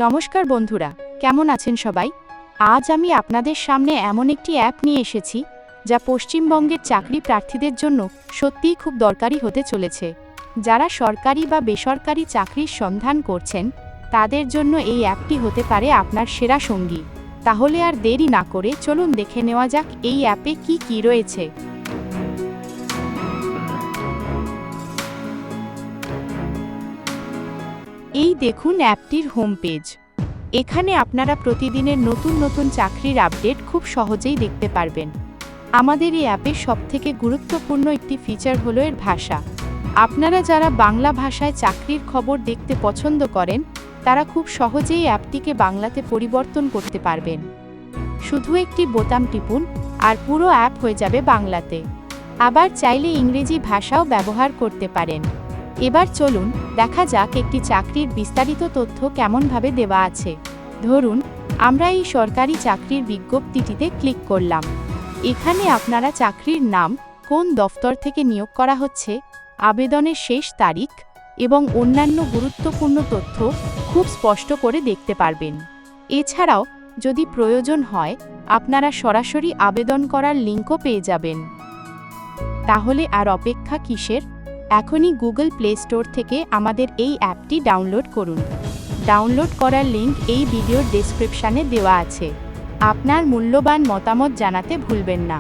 নমস্কার বন্ধুরা, কেমন আছেন সবাই? আজ আমি আপনাদের সামনে এমন একটি অ্যাপ নিয়ে এসেছি যা পশ্চিমবঙ্গের চাকরি প্রার্থীদের জন্য সত্যিই খুব দরকারি হতে চলেছে। যারা সরকারি বা বেসরকারি চাকরির সন্ধান করছেন তাদের জন্য এই অ্যাপটি হতে পারে আপনার সেরা সঙ্গী। তাহলে আর দেরি না করে চলুন দেখে নেওয়া যাক এই অ্যাপে কি কি রয়েছে। এই দেখুন অ্যাপটির হোম পেজ। এখানে আপনারা প্রতিদিনের নতুন নতুন চাকরির আপডেট খুব সহজেই দেখতে পারবেন। আমাদের এই অ্যাপের সবথেকে গুরুত্বপূর্ণ একটি ফিচার হলো এর ভাষা। আপনারা যারা বাংলা ভাষায় চাকরির খবর দেখতে পছন্দ করেন তারা খুব সহজেই অ্যাপটিকে বাংলাতে পরিবর্তন করতে পারবেন। শুধু একটি বোতাম টিপুন আর পুরো অ্যাপ হয়ে যাবে বাংলাতে। আবার চাইলে ইংরেজি ভাষাও ব্যবহার করতে পারেন। এবার চলুন দেখা যাক একটি চাকরির বিস্তারিত তথ্য কেমনভাবে দেওয়া আছে। ধরুন আমরা এই সরকারি চাকরির বিজ্ঞপ্তিটিতে ক্লিক করলাম। এখানে আপনারা চাকরির নাম, কোন দফতর থেকে নিয়োগ করা হচ্ছে, আবেদনের শেষ তারিখ এবং অন্যান্য গুরুত্বপূর্ণ তথ্য খুব স্পষ্ট করে দেখতে পারবেন। এছাড়াও যদি প্রয়োজন হয় আপনারা সরাসরি আবেদন করার লিঙ্কও পেয়ে যাবেন। তাহলে আর অপেক্ষা কিসের? এখনই গুগল প্লে স্টোর থেকে আমাদের এই অ্যাপটি ডাউনলোড করুন। ডাউনলোড করার লিঙ্ক এই ভিডিওর ডেসক্রিপশানে দেওয়া আছে। আপনার মূল্যবান মতামত জানাতে ভুলবেন না।